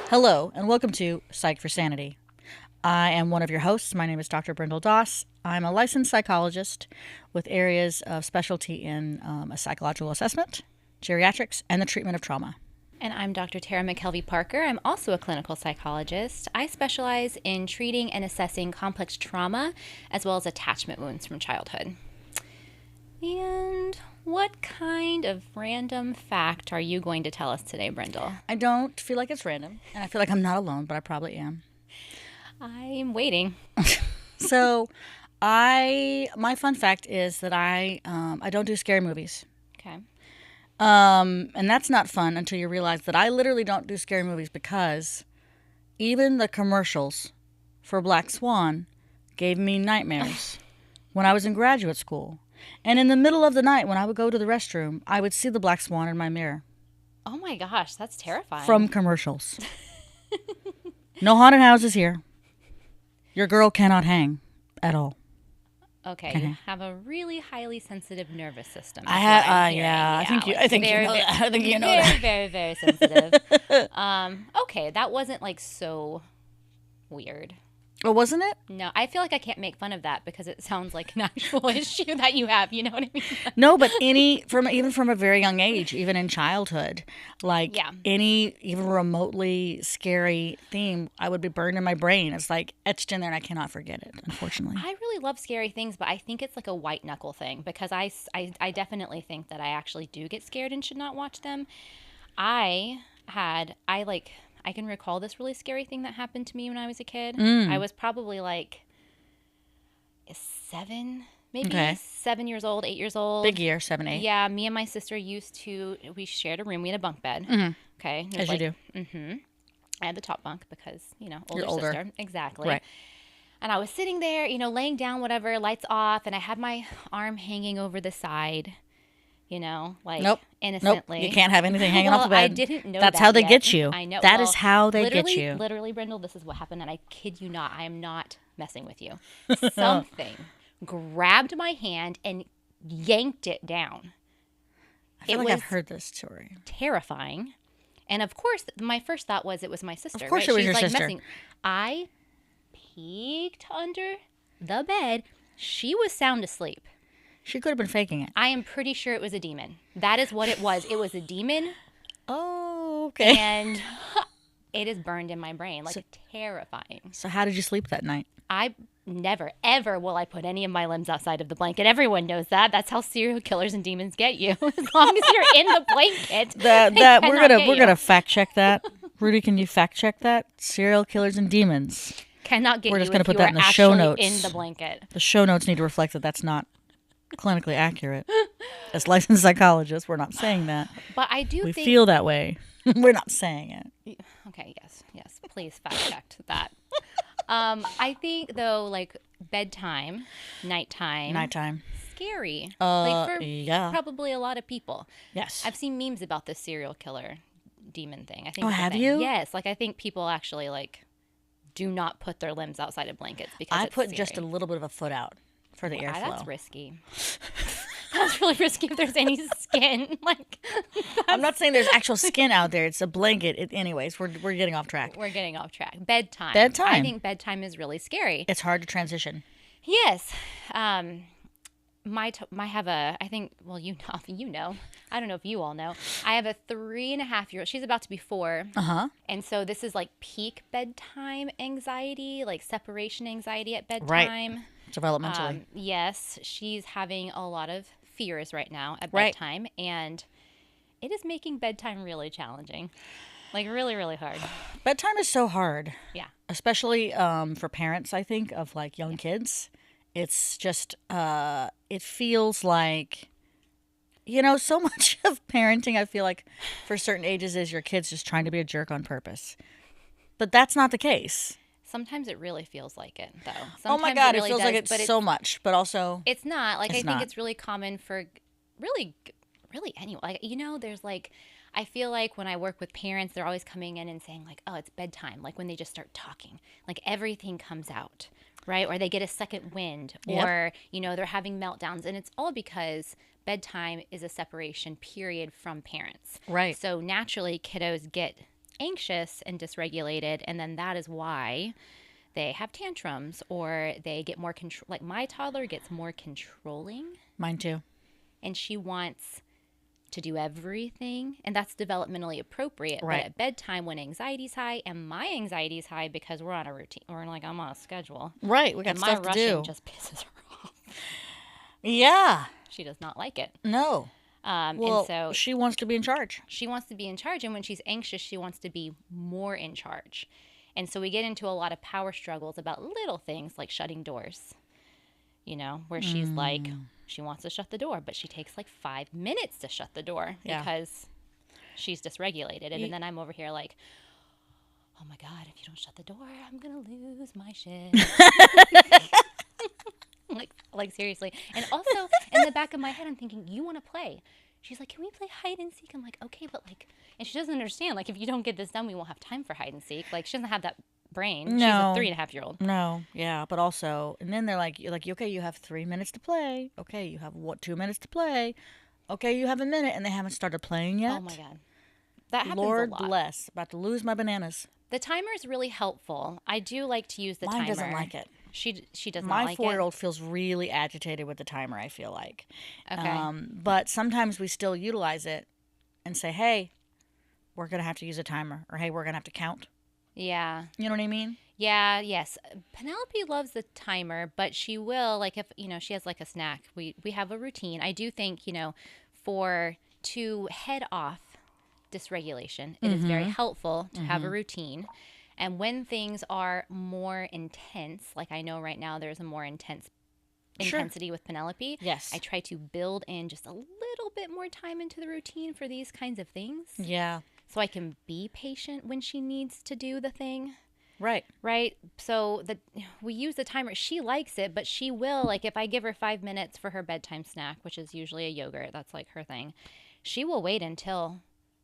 Hello, and welcome to Psyched for Sanity. I am one of your hosts. My name is Dr. Brindle Doss. I'm a licensed psychologist with areas of specialty in a psychological assessment, geriatrics, and the treatment of trauma. And I'm Dr. Tara McKelvey Parker. I'm also a clinical psychologist. I specialize in treating and assessing complex trauma as well as attachment wounds from childhood. And what kind of random fact are you going to tell us today, Brindle? I don't feel like it's random, and I feel like I'm not alone, but I probably am. I'm waiting. So, my fun fact is that I don't do scary movies. Okay. And that's not fun until you realize that I literally don't do scary movies because even the commercials for Black Swan gave me nightmares when I was in graduate school. And in the middle of the night when I would go to the restroom, I would see the Black Swan in my mirror. Oh my gosh, that's terrifying. From commercials. No haunted houses here. Your girl cannot hang at all. Okay, Okay. you have a really highly sensitive nervous system. I think you know that. I think you know that. Very, very sensitive. Okay, that wasn't like so weird. Oh, wasn't it? No, I feel like I can't make fun of that because it sounds like an actual issue that you have. You know what I mean? No, but even from a very young age, even in childhood, like any even remotely scary theme, I would be burned in my brain. It's like etched in there, and I cannot forget it. Unfortunately, I really love scary things, but I think it's like a white knuckle thing because I definitely think that I actually do get scared and should not watch them. I can recall this really scary thing that happened to me when I was a kid. I was probably like 7, maybe 7 years old, 8 years old. Big year, 7, 8. Yeah, me and my sister we shared a room. We had a bunk bed. Mm-hmm. Okay. As you do. Mm-hmm. I had the top bunk because, older You're older. sister. Exactly. Right. And I was sitting there, laying down, whatever, lights off, and I had my arm hanging over the side. Nope. Innocently. Nope. You can't have anything hanging off the bed. I didn't know That's that how they yet. get you. I know. That is how they get you. Literally, Brindle, this is what happened, and I kid you not. I am not messing with you. Something grabbed my hand and yanked it down. I feel like I've heard this story. Terrifying. And of course, my first thought was it was my sister. Of course right? it was She's your like sister. Messing. I peeked under the bed. She was sound asleep. She could have been faking it. I am pretty sure it was a demon. That is what it was. It was a demon. Oh, okay. And it is burned in my brain, terrifying. So how did you sleep that night? I never, ever will I put any of my limbs outside of the blanket. Everyone knows that. That's how serial killers and demons get you. As long as you're in the blanket. We're gonna fact check that. Rudy, can you fact check that? Serial killers and demons. Cannot get you. We're just gonna put you that in the are show actually notes. in the blanket. The show notes need to reflect that that's not clinically accurate. As licensed psychologists, we're not saying that. But I do We think feel that way. We're not saying it. Okay, yes. Please fact check that. I think though, bedtime, nighttime, scary. For probably a lot of people. Yes. I've seen memes about this serial killer demon thing. I think. Oh, it's a have thing. you? Yes. I think people actually do not put their limbs outside of blankets because I it's put scary. just a little bit of a foot out for the airflow. That's risky. That's really risky if there's any skin. I'm not saying there's actual skin out there. It's a blanket. Anyways, we're getting off track. We're getting off track. Bedtime. Bedtime. I think bedtime is really scary. It's hard to transition. Yes. I have I don't know if you all know. I have a 3.5-year-old. She's about to be 4. Uh-huh. And so this is peak bedtime anxiety, separation anxiety at bedtime. Right. Developmentally. Yes. She's having a lot of fears right now at Right. bedtime. And it is making bedtime really challenging. Really, really hard. Bedtime is so hard. Yeah. Especially for parents, I think, of young kids. It's just, it feels like, so much of parenting, I feel like for certain ages is your kid's just trying to be a jerk on purpose. But that's not the case. Sometimes it really feels like it, though. Oh my Sometimes God, it really feels does, like it's but so much, but also it's not. I think not. it's really common for really anyone. There's I feel like when I work with parents, they're always coming in and saying oh, it's bedtime. When they just start talking, everything comes out, right? Or they get a second wind, or, they're having meltdowns. And it's all because bedtime is a separation period from parents. Right. So naturally, kiddos get anxious and dysregulated, and then that is why they have tantrums or they get more control. Like my toddler gets more controlling. Mine too. And she wants to do everything, and that's developmentally appropriate. Right. But at bedtime, when anxiety's high, and my anxiety's high because we're on a routine, or like I'm on a schedule. Right, we got and stuff my to do. rushing just pisses her off. Yeah. She does not like it. No. Well, and so she wants to be in charge. she wants to be in charge, and when she's anxious, she wants to be more in charge. And so we get into a lot of power struggles about little things like shutting doors, where she's like, she wants to shut the door, but she takes like 5 minutes to shut the door because she's dysregulated. And then I'm over here like, oh my God, if you don't shut the door, I'm going to lose my shit. like seriously. And also in the back of my head, I'm thinking, you want to play. She's like, can we play hide and seek? I'm like, okay, but like, and she doesn't understand. Like, if you don't get this done, we won't have time for hide and seek. Like, she doesn't have that brain. No. She's a 3.5-year-old. No, yeah, but also, and then they're like, okay, you have 3 minutes to play. Okay, you have 2 minutes to play. Okay, you have a minute, and they haven't started playing yet. Oh my God, that happens Lord a lot. bless, about to lose my bananas. The timer is really helpful. I do like to use the timer. Mine doesn't like it. She does not My like 4-year-old feels really agitated with the timer, I feel like. Okay. But sometimes we still utilize it and say, hey, we're going to have to use a timer, or hey, we're going to have to count. Yeah. You know what I mean? Yeah, yes. Penelope loves the timer, but she will, like, if, she has like a snack, we have a routine. I do think, to head off dysregulation, it is very helpful to have a routine. And when things are more intense, like I know right now there's a more intensity with Penelope. Yes. I try to build in just a little bit more time into the routine for these kinds of things. Yeah. So I can be patient when she needs to do the thing. Right. Right. So we use the timer. She likes it, but she will, like, if I give her 5 minutes for her bedtime snack, which is usually a yogurt, that's like her thing, she will wait until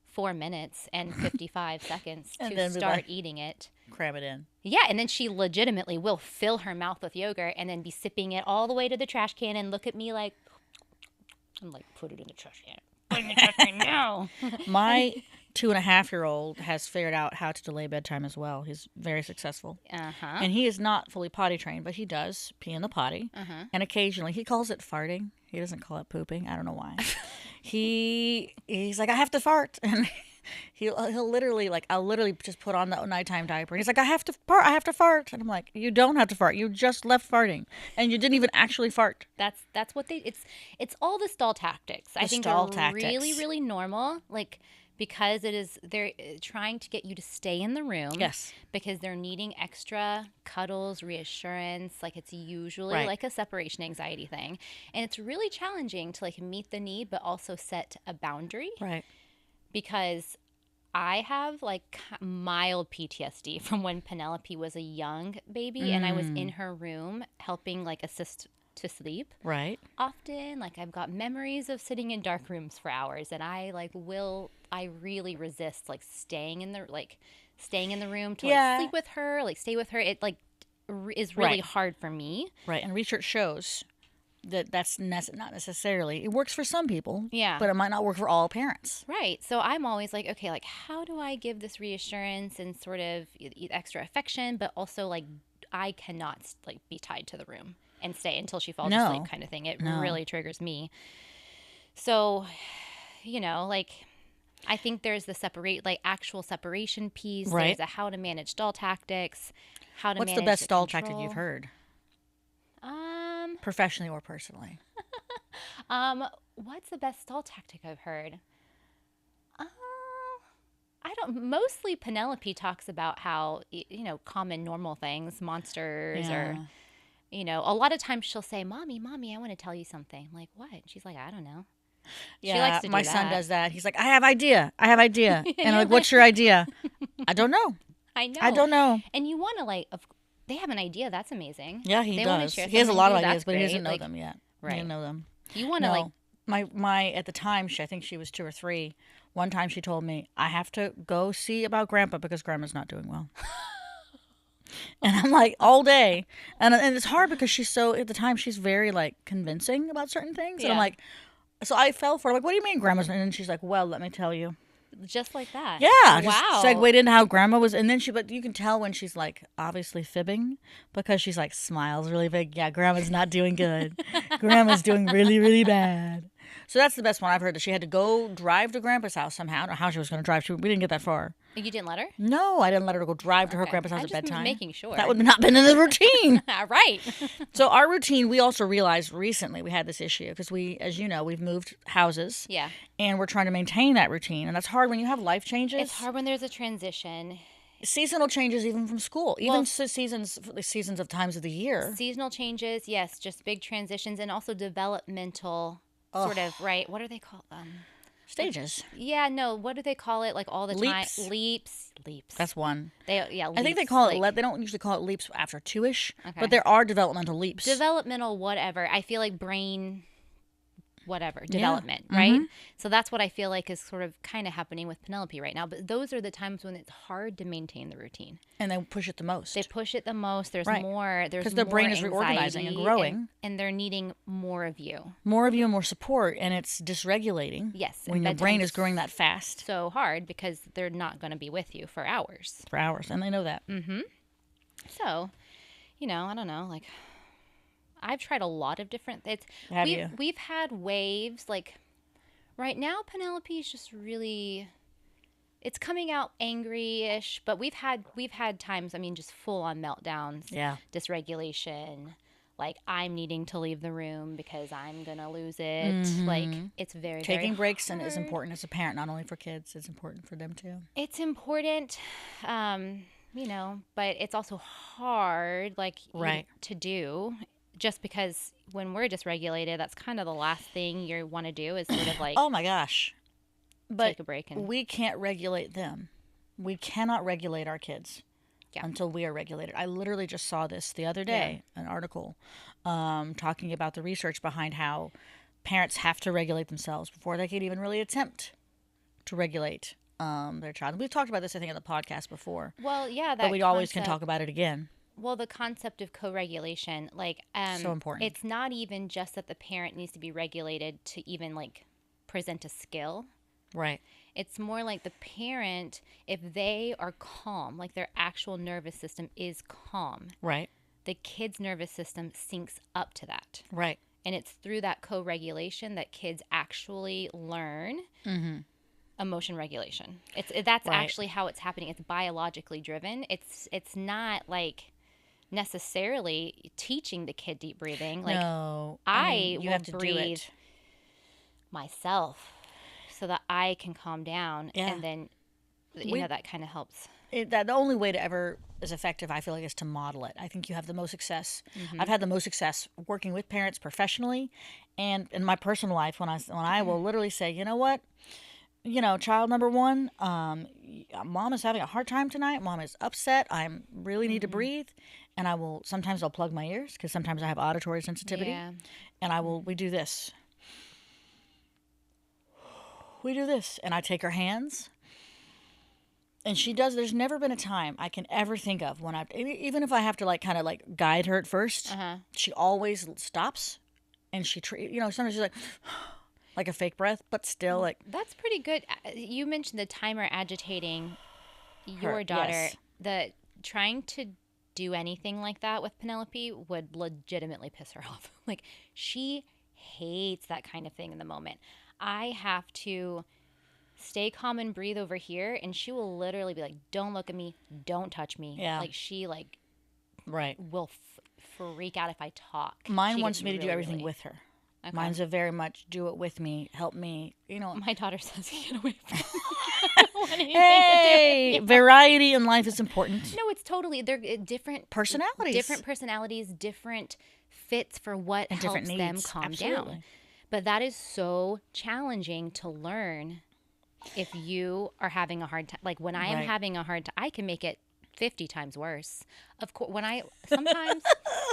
4 minutes and 55 seconds to start eating it. Cram it in. Yeah, and then she legitimately will fill her mouth with yogurt and then be sipping it all the way to the trash can and look at me like, I'm like, put it in the trash can. Put it in the trash can now. My 2.5-year-old has figured out how to delay bedtime as well. He's very successful. Uh-huh. And he is not fully potty trained, but he does pee in the potty. Uh-huh. And occasionally, he calls it farting. He doesn't call it pooping. I don't know why. He's like, I have to fart. And he'll literally, like, I'll literally just put on the nighttime diaper. And he's like, I have to fart. And I'm like, you don't have to fart. You just left farting. And you didn't even actually fart. That's what it's all the stall tactics. I think stall they're tactics. really, really normal. Like, because they're trying to get you to stay in the room. Yes. Because they're needing extra cuddles, reassurance. Like, it's usually Right. like a separation anxiety thing. And it's really challenging to, like, meet the need, but also set a boundary. Right. Because I have, like, mild PTSD from when Penelope was a young baby and I was in her room helping, like, assist to sleep. Right. Often, like, I've got memories of sitting in dark rooms for hours, and I really resist, like, staying in the room to like sleep with her, like stay with her. It like is really hard for me. Right. And research shows that's not necessarily, it works for some people. Yeah. But it might not work for all parents. Right. So I'm always like, okay, like, how do I give this reassurance and sort of extra affection, but also, like, I cannot, like, be tied to the room and stay until she falls asleep kind of thing. It really triggers me. So, like, I think there's the actual separation piece. Right. There's a how to manage stall tactics, What's the best stall tactic you've heard? Professionally or personally? What's the best stall tactic I've heard? Mostly Penelope talks about how, common normal things, monsters or, a lot of times she'll say, Mommy, I want to tell you something. I'm like, what? She's like, I don't know. Yeah, she likes to do my that. son does that. He's like, I have idea. And I'm like, what's your idea? I don't know. I know. I don't know. And you want to, like, they have an idea. That's amazing. Yeah, he They wanna does. share He has a something lot of with you, ideas, that's but he doesn't great. know Like, them yet. right. He doesn't know them. You want to, like, my at the time, I think she was 2 or 3. One time she told me, I have to go see about Grandpa because Grandma's not doing well. And I'm like, all day. And it's hard because at the time, she's very, like, convincing about certain things. And I'm like, so I fell for it. Like, what do you mean Grandma's not? And she's like, well, let me tell you. Just like that. Yeah. Wow. Just segued into how grandma was. And then but you can tell when she's like obviously fibbing because she's like smiles really big. Yeah, grandma's not doing good. Grandma's doing really, really bad. So that's the best one I've heard, that she had to go drive to grandpa's house somehow. I don't know how she was going to drive. We didn't get that far. You didn't let her? No, I didn't let her go drive to her Okay. grandpa's house I'm at just bedtime. making sure. That would not been in the routine. Right. So our routine, we also realized recently we had this issue because we, as you know, we've moved houses. Yeah. And we're trying to maintain that routine. And that's hard when you have life changes. It's hard when there's a transition. Seasonal changes even from school. Even seasons of times of the year. Seasonal changes, yes, just big transitions, and also developmental sort of, right? What are they called? Stages. Yeah, no, what do they call it? Like all the Leaps. time? Leaps. That's one. Leaps. I think they call it, they don't usually call it leaps after 2-ish, Okay. but there are developmental leaps. Developmental whatever. I feel like brain whatever, Yeah. development, right? So that's what I feel like is sort of kind of happening with Penelope right now. But those are the times when it's hard to maintain the routine. And they push it the most. They push it the most. There's Right. more. There's Because their brain is anxiety reorganizing and growing. and they're needing more of you. More of you and more support, and it's dysregulating. Yes. When and your brain bedtime's is growing that fast so hard because they're not going to be with you for hours. for hours, and they know that. So, I don't know, like I've tried a lot of different Have you? We've had waves like right now Penelope's just really it's coming out angry-ish, but we've had times, I mean, just full on meltdowns. Yeah. Dysregulation, like I'm needing to leave the room because I'm going to lose it. Like it's very Taking very breaks is important as a parent, not only for kids, it's important for them too. It's important, but it's also hard, like, Right. to do. Just because when we're dysregulated, that's kind of the last thing you want to do is sort of like Oh my gosh. But take a break. And we can't regulate them. We cannot regulate our kids until we are regulated. I literally just saw this the other day, an article talking about the research behind how parents have to regulate themselves before they can even really attempt to regulate their child. And we've talked about this, I think, in the podcast before. well, yeah, But we always can talk about it again. Well, the concept of co-regulation, like, So important. It's not even just that the parent needs to be regulated to even like present a skill. Right. It's more like the parent, if they are calm, like their actual nervous system is calm, Right. the kid's nervous system syncs up to that. Right. And it's through that co-regulation that kids actually learn emotion regulation. That's Right. actually how it's happening. It's biologically driven. It's not like necessarily teaching the kid deep breathing. Like No. I you will have to do breathe it. myself so that I can calm down, Yeah. and then that kind of helps. The only way to ever is effective, I feel like, is to model it. I think you have the most success. I've had the most success working with parents professionally, and in my personal life when I will literally say, you know what, child number one, mom is having a hard time tonight. Mom is upset. I really need to breathe, and sometimes I'll plug my ears because sometimes I have auditory sensitivity, Yeah. and we do this. We do this, and I take her hands. And she does. There's never been a time I can ever think of when even if I have to kind of guide her at first, she always stops, and sometimes she's like a fake breath, but still like. That's pretty good. You mentioned the timer agitating your Her, daughter. yes. The trying to do anything like that with Penelope would legitimately piss her off. Like she hates that kind of thing in the moment. I have to stay calm and breathe over here, and she will literally be like, don't look at me, don't touch me. Yeah. Like she Right. will freak out if I talk. Mine She wants gets me to do really, everything really- with her. Okay. Mine's a very much do it with me, help me. My daughter says, get away from me. I don't want anything to do Hey, with you. variety in life is important. No, it's totally, they're different Personalities. different fits for what And helps different them needs. calm Absolutely. down. But that is so challenging to learn if you are having a hard time. Like when I am Right. having a hard time, I can make it 50 times worse. Of course, sometimes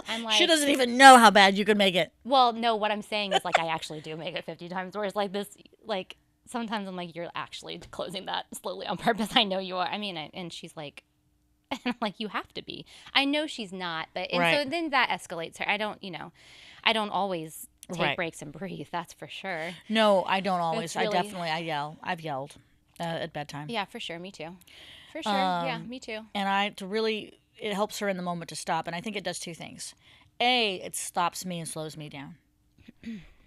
I'm like, She doesn't even know how bad you could make it. well, no, what I'm saying is I actually do make it 50 times worse. Like this, sometimes I'm like, you're actually closing that slowly on purpose. I know you are. I mean, and she's like, and I'm like, you have to be. I know she's not, but and Right. so then that escalates her. I don't always take Right. breaks and breathe. That's for sure. No, I don't always. It's really- I yell. I've yelled. at bedtime. Yeah, for sure. Me too. For sure. Yeah, me too. And it helps her in the moment to stop. And I think it does two things. A, it stops me and slows me down.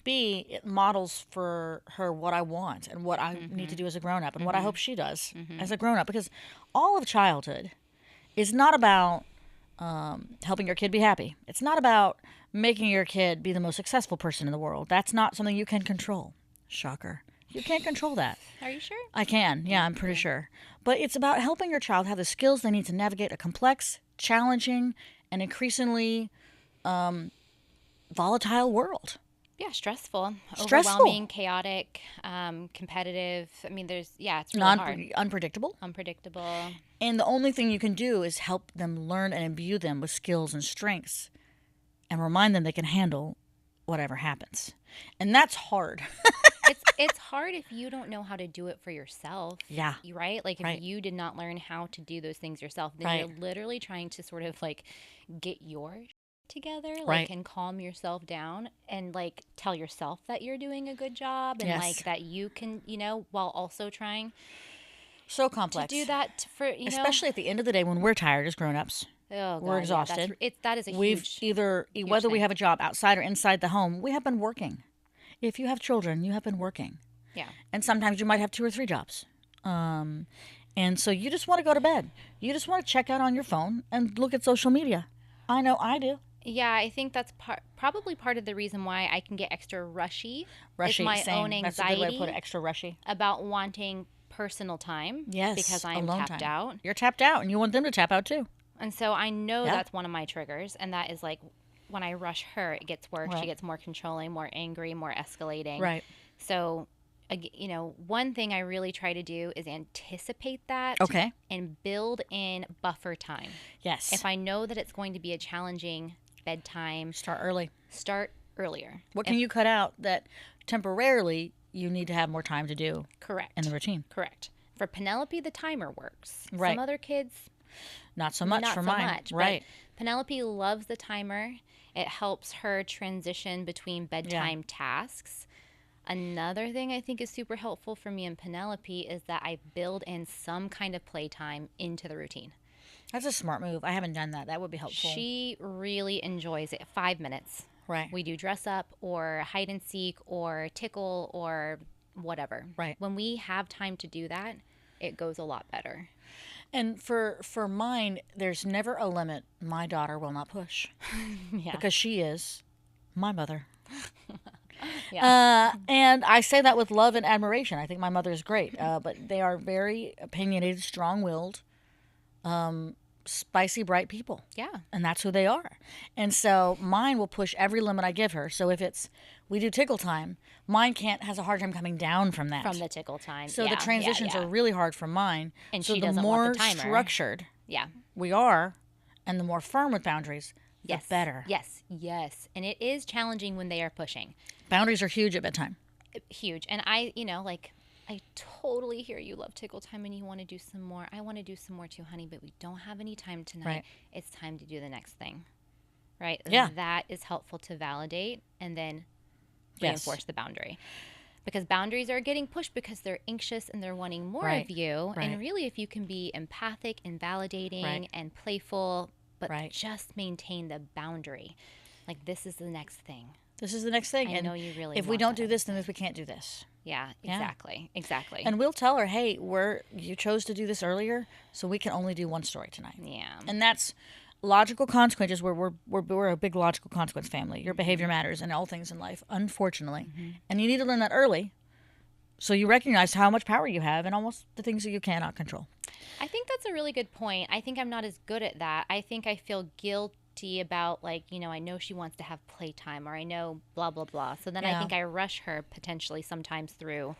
B, it models for her what I want and what I need to do as a grown up and what I hope she does as a grown up. Because all of childhood is not about helping your kid be happy. It's not about making your kid be the most successful person in the world. That's not something you can control. Shocker. You can't control that. Are you sure? I can. Yeah, I'm pretty sure. But it's about helping your child have the skills they need to navigate a complex, challenging, and increasingly volatile world. Yeah, stressful, overwhelming, chaotic, competitive. I mean, it's really hard. Unpredictable. Unpredictable. And the only thing you can do is help them learn and imbue them with skills and strengths and remind them they can handle whatever happens. And that's hard. It's hard if you don't know how to do it for yourself. Yeah. Right? Like, if Right. you did not learn how to do those things yourself, then Right. you're literally trying to sort of, like, get your together, like, Right. and calm yourself down and, like, tell yourself that you're doing a good job and, Yes. like, that you can, while also trying So to complex. do that for, Especially at the end of the day when we're tired as grown-ups. Oh, we're God, exhausted. Yeah, that is a We've huge, either, whether we thing. have a job outside or inside the home, we have been working. If you have children, you have been working. yeah. And sometimes you might have 2 or 3 jobs. And so you just want to go to bed. You just want to check out on your phone and look at social media. I know I do. Yeah, I think that's probably part of the reason why I can get extra rushy. Rushy, is my same. own That's a anxiety good way to put it, extra rushy. about wanting personal time. Yes, because I'm alone tapped time. out. You're tapped out, and you want them to tap out too. And so I know Yeah. that's one of my triggers, and that is like when I rush her, it gets worse. Right. She gets more controlling, more angry, more escalating. Right. So, one thing I really try to do is anticipate that. Okay. And build in buffer time. Yes. If I know that it's going to be a challenging bedtime, Start early. start earlier. What can you cut out that temporarily you need to have more time to do Correct. in the routine? Correct. For Penelope, the timer works. Right. Some other kids, Not so much not for so mine. much. Right. But Penelope loves the timer. It helps her transition between bedtime tasks. Another thing I think is super helpful for me and Penelope is that I build in some kind of playtime into the routine. That's a smart move. I haven't done that. That would be helpful. She really enjoys it. 5 minutes. Right. We do dress up or hide and seek or tickle or whatever. Right. When we have time to do that, it goes a lot better. And for mine, there's never a limit. My daughter will not push Yeah. because she is my mother. Yeah. And I say that with love and admiration. I think my mother is great, but they are very opinionated, strong-willed, spicy, bright people. Yeah. And that's who they are. And so mine will push every limit I give her. So if we do tickle time, mine has a hard time coming down from that. From the tickle time. So Yeah, the transitions yeah. are really hard for mine. And so she the doesn't more want the timer. structured Yeah. we are and the more firm with boundaries, Yes. the better. Yes. Yes. And it is challenging when they are pushing. Boundaries are huge at bedtime. Huge. And I totally hear you love tickle time and you want to do some more. I want to do some more too, honey, but we don't have any time tonight. Right. It's time to do the next thing. Right? Yeah. That is helpful to validate and then Yes. reinforce the boundary. Because boundaries are getting pushed because they're anxious and they're wanting more Right. of you. Right. And really, if you can be empathic and validating Right. and playful, but Right. just maintain the boundary. Like, this is the next thing. This is the next thing. I and know you really if we want don't that. do this, then we can't do this. Yeah, Yeah. exactly. Exactly. And we'll tell her, hey, you chose to do this earlier, so we can only do one story tonight. yeah. And that's logical consequences. We're a big logical consequence family. Your behavior matters in all things in life, unfortunately. And you need to learn that early so you recognize how much power you have and almost the things that you cannot control. I think that's a really good point. I think I'm not as good at that. I think I feel guilty about, like, I know she wants to have playtime or I know blah, blah, blah. So then I Yeah. think I rush her potentially sometimes through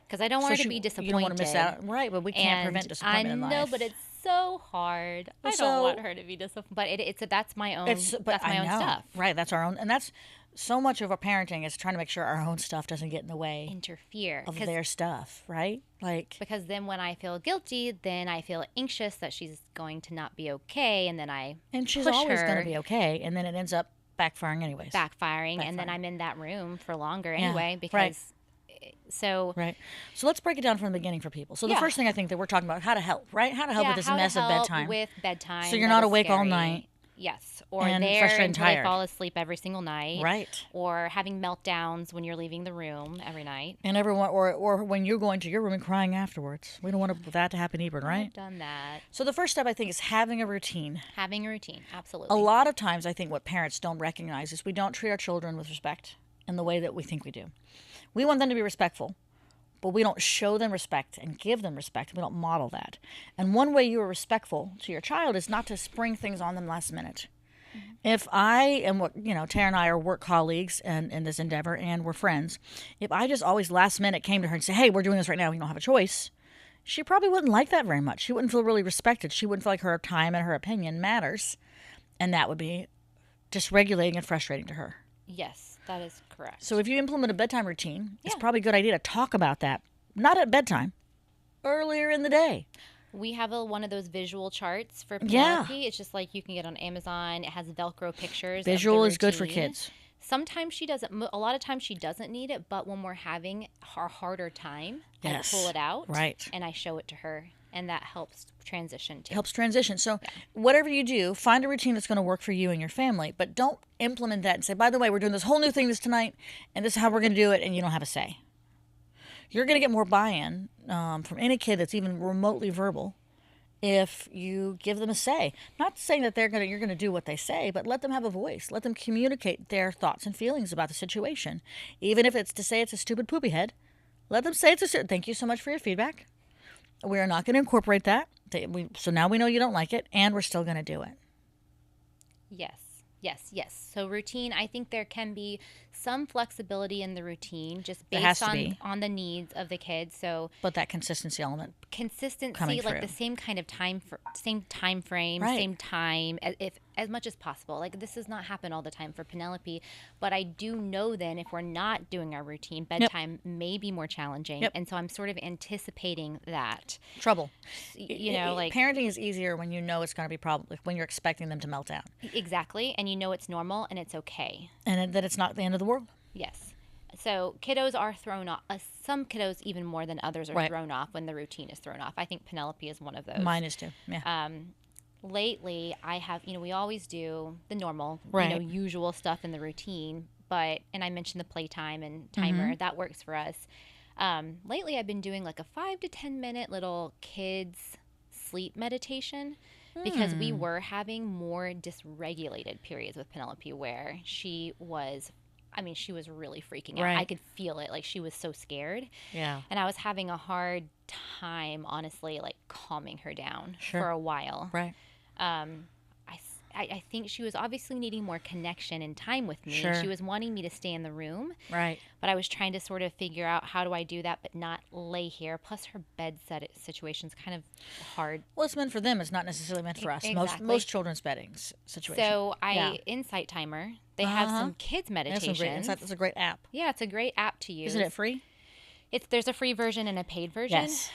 because I don't want her to be disappointed. You don't want to miss out. Right, but we can't prevent disappointment in life. I know, but it's so hard. I don't want her to be disappointed. But that's my own, that's my own stuff. Right, that's our own. And that's so much of our parenting is trying to make sure our own stuff doesn't get in the way Interfere. of their stuff, right? Because then when I feel guilty, then I feel anxious that she's going to not be okay, and then and she's push always her, going to be okay, and then it ends up backfiring anyways. backfiring, and then I'm in that room for longer anyway because So Right. So let's break it down from the beginning for people. So the Yeah. first thing I think that we're talking about, how to help, right? How to help yeah, with this how to mess of help bedtime. with bedtime. So you're that not is awake all scary. night. Yes, or and there frustrated and until they tired. fall asleep every single night. Right. Or having meltdowns when you're leaving the room every night. And everyone, or when you're going to your room and crying afterwards. We don't want that to happen either, right? I've done that. So the first step, I think, is having a routine. Having a routine, absolutely. A lot of times, I think what parents don't recognize is we don't treat our children with respect in the way that we think we do. We want them to be respectful, but we don't show them respect and give them respect. We don't model that. And one way you are respectful to your child is not to spring things on them last minute. If I am, Tara and I are work colleagues in this endeavor, and we're friends, if I just always last minute came to her and said, hey, we're doing this right now, we don't have a choice, she probably wouldn't like that very much. She wouldn't feel really respected. She wouldn't feel like her time and her opinion matters. And that would be dysregulating and frustrating to her. Yes, that is correct. So if you implement a bedtime routine, it's probably a good idea to talk about that. Not at bedtime, earlier in the day. We have one of those visual charts for Yeah. Penelope. It's just like you can get on Amazon. It has Velcro pictures. Visual of the is good for routine. kids. Sometimes she doesn't. A lot of times she doesn't need it, but when we're having a harder time, Yes. I pull it out, Right. and I show it to her, and that helps transition too. Helps transition. So whatever you do, find a routine that's going to work for you and your family, but don't implement that and say, by the way, we're doing this whole new thing this tonight, and this is how we're going to do it, and you don't have a say. You're going to get more buy-in from any kid that's even remotely verbal if you give them a say. Not saying that you're going to do what they say, but let them have a voice. Let them communicate their thoughts and feelings about the situation. Even if it's to say it's a stupid poopy head, let them say thank you so much for your feedback. We are not going to incorporate that. So now we know you don't like it, and we're still going to do it. Yes. So routine, I think there can be some flexibility in the routine just There has based to be. on the needs of the kids. So But that consistency element. consistency, coming like the through. same kind of same time frame, Right. same time, if as much as possible. Like this does not happen all the time for Penelope, but I do know then if we're not doing our routine, bedtime may be more challenging, Yep. and so I'm sort of anticipating that. Trouble. Like Parenting is easier when you know it's going to be like when you're expecting them to melt down, exactly, and you know it's normal and it's okay. and that it's not the end of the world. Yes. So kiddos are thrown off. Some kiddos, even more than others, are Right. thrown off when the routine is thrown off. I think Penelope is one of those. Mine is too. Yeah. Lately, I have, we always do the normal, Right. usual stuff in the routine. And I mentioned the playtime and timer. Mm-hmm. That works for us. Lately, I've been doing like a 5 to 10 minute little kids sleep meditation. Because we were having more dysregulated periods with Penelope where she was really freaking out. Right. I could feel it. Like she was so scared. Yeah. And I was having a hard time, honestly, like calming her down Sure. for a while. Right. I think she was obviously needing more connection and time with me. Sure. She was wanting me to stay in the room. Right. But I was trying to sort of figure out how do I do that but not lay here. Plus her bed situation's kind of hard. Well, it's meant for them. It's not necessarily meant for us. Exactly. Most children's beddings situation. So Yeah. Insight Timer, they have some kids meditations. That's a great app. Yeah, it's a great app to use. Isn't it free? There's a free version and a paid version. Yes.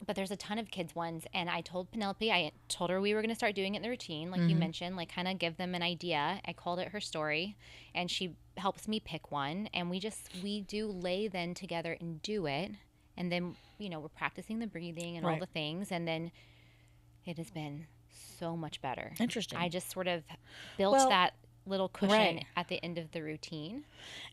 But there's a ton of kids ones, and I told Penelope, I told her we were going to start doing it in the routine, like you mentioned, like kind of give them an idea. I called it her story, and she helps me pick one, and we do lay then together and do it, and then we're practicing the breathing and all Right. the things, and then it has been so much better. Interesting. I just sort of built Well, that little cushion right. at the end of the routine.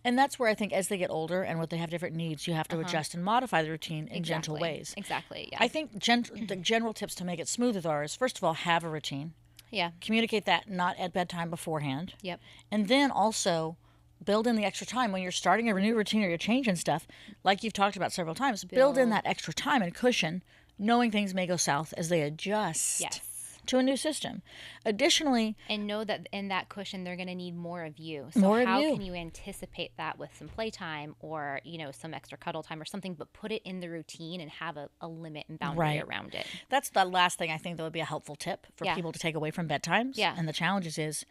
And that's where I think as they get older and what they have different needs, you have to adjust and modify the routine in gentle ways. Exactly. Yeah. I think the general tips to make it smoother are is, first of all, have a routine. Yeah. Communicate that not at bedtime beforehand. Yep. And then also build in the extra time when you're starting a new routine or you're changing stuff, like you've talked about several times. Build in that extra time and cushion, knowing things may go south as they adjust Yes. to a new system. Additionally, And know that in that cushion, they're going to need more of you. So More of how you. can you anticipate that with some playtime or, some extra cuddle time or something, but put it in the routine and have a limit and boundary Right. around it. that's the last thing I think that would be a helpful tip for Yeah. people to take away from bedtimes. Yeah. And the challenges is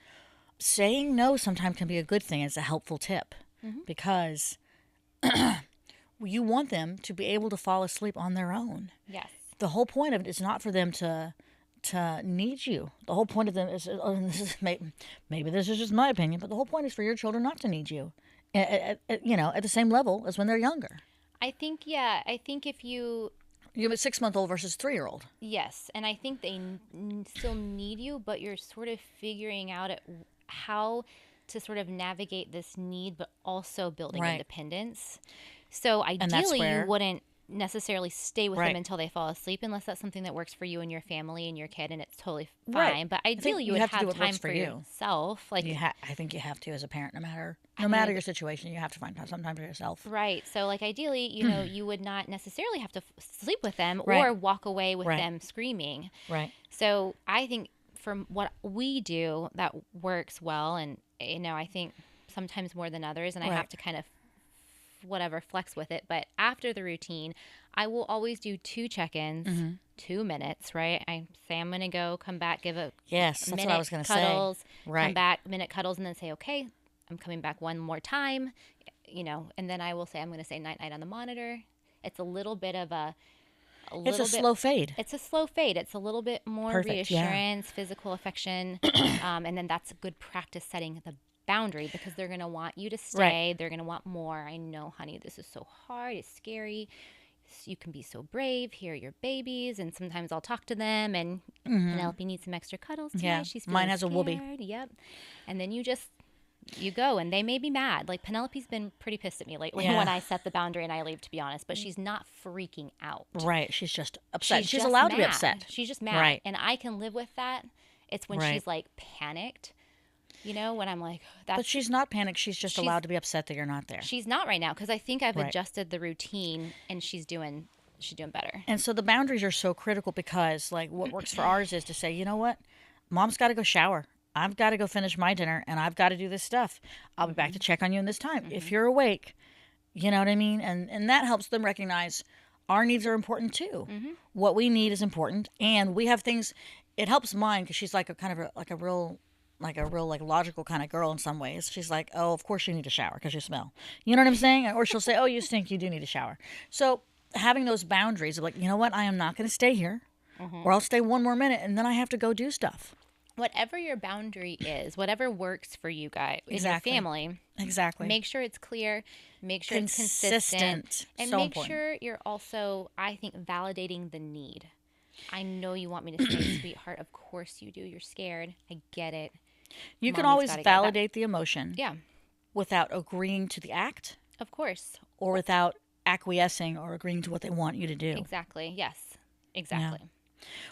saying no sometimes can be a good thing. It's a helpful tip because you want them to be able to fall asleep on their own. Yes. The whole point of it is not for them to need you. The whole point of them is, and this is maybe this is just my opinion, but the whole point is for your children not to need you, at the same level as when they're younger. I think if you have a 6-month-old versus 3-year-old. Yes, and I think they still need you, but you're sort of figuring out how to sort of navigate this need, but also building independence. So ideally, you wouldn't necessarily stay with them until they fall asleep, unless that's something that works for you and your family and your kid, and it's totally fine. Right. But ideally, you would have time for yourself. Like I think you have to as a parent, no matter your situation, you have to find some time for yourself. Right. So, like, ideally, you would not necessarily have to sleep with them or walk away with them screaming. Right. So, I think from what we do, that works well, and I think sometimes more than others, and I have to kind of flex with it. But after the routine, I will always do 2 check-ins, 2 minutes, right? I say I'm going to go, come back, give a that's minute what I was going to cuddles, say. Right. Come back, minute cuddles, and then say, okay, I'm coming back one more time, and then I will say I'm going to say night-night on the monitor. It's a little bit of it's a slow fade. It's a slow fade. It's a little bit more reassurance, physical affection, and then that's a good practice setting the boundary, because they're going to want you to stay. Right. They're going to want more. I know, honey, this is so hard. It's scary. You can be so brave. Here are your babies. And sometimes I'll talk to them, and Penelope needs some extra cuddles tonight. Yeah. She's Mine has scared. a whoopee. Yep. And then you go, and they may be mad. Like, Penelope's been pretty pissed at me lately when I set the boundary and I leave, to be honest, but she's not freaking out. Right. She's just upset. She's allowed to be upset. She's just mad. Right. And I can live with that. It's when she's like panicked, when I'm like, but she's not panicked. She's just allowed to be upset that you're not there. She's not right now, because I think I've adjusted the routine, and she's doing better. And so the boundaries are so critical, because like what works for ours is to say, you know what, Mom's got to go shower. I've got to go finish my dinner, and I've got to do this stuff. I'll be back to check on you in this time. If you're awake, you know what I mean? And that helps them recognize our needs are important too. What we need is important. And we have things, it helps mine, because she's like a real logical kind of girl in some ways. She's like, oh, of course you need a shower because you smell. You know what I'm saying? Or she'll say, oh, you stink. You do need a shower. So having those boundaries of like, you know what? I am not going to stay here, or I'll stay one more minute, and then I have to go do stuff. Whatever your boundary is, whatever works for you guys in your family. Exactly. Make sure it's clear. Make sure it's consistent. And so make important. Sure you're also, I think, validating the need. I know you want me to stay, sweetheart. Of course you do. You're scared. I get it. You can always validate the emotion. Yeah. Without agreeing to the act. Of course. Or without acquiescing or agreeing to what they want you to do. Exactly. Yes. Exactly. Yeah.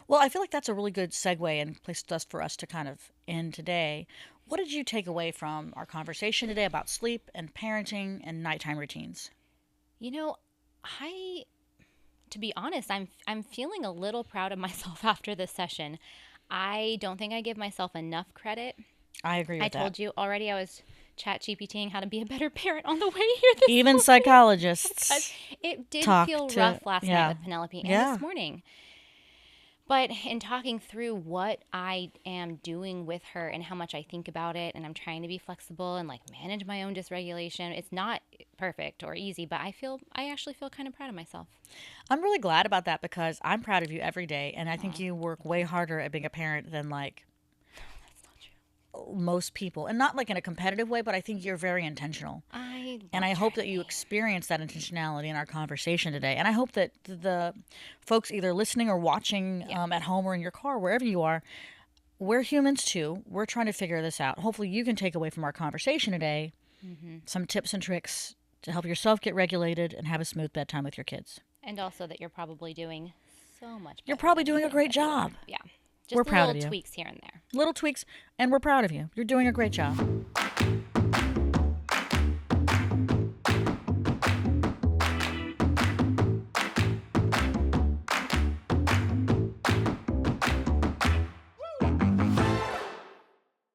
Well, I feel like that's a really good segue and place for us to kind of end today. What did you take away from our conversation today about sleep and parenting and nighttime routines? To be honest, I'm feeling a little proud of myself after this session. I don't think I give myself enough credit. I agree with that. I told you already, I was chat GPTing how to be a better parent on the way here this Even morning. Psychologists. It did feel rough last night with Penelope and this morning. But in talking through what I am doing with her and how much I think about it, and I'm trying to be flexible and like manage my own dysregulation, it's not perfect or easy, but I actually feel kind of proud of myself. I'm really glad about that, because I'm proud of you every day, and I think you work way harder at being a parent than like most people, and not like in a competitive way, but I think you're very intentional. I hope that you experience that intentionality in our conversation today. And I hope that the folks either listening or watching at home or in your car, wherever you are, we're humans too. We're trying to figure this out. Hopefully you can take away from our conversation today some tips and tricks to help yourself get regulated and have a smooth bedtime with your kids. And also that you're probably doing so much better. You're probably doing a great job. Yeah. Just we're proud of you. Little tweaks here and there. Little tweaks, and we're proud of you. You're doing a great job.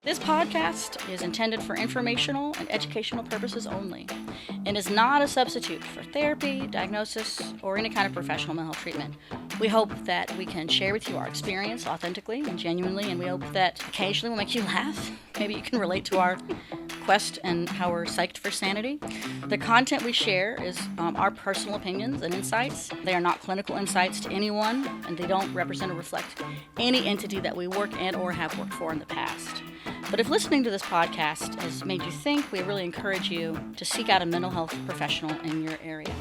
This podcast is intended for informational and educational purposes only, and is not a substitute for therapy, diagnosis, or any kind of professional mental health treatment. We hope that we can share with you our experience authentically and genuinely, and we hope that occasionally we'll make you laugh. Maybe you can relate to our quest and how we're psyched for sanity. The content we share is our personal opinions and insights. They are not clinical insights to anyone, and they don't represent or reflect any entity that we work and or have worked for in the past. But if listening to this podcast has made you think, we really encourage you to seek out a mental health professional in your area.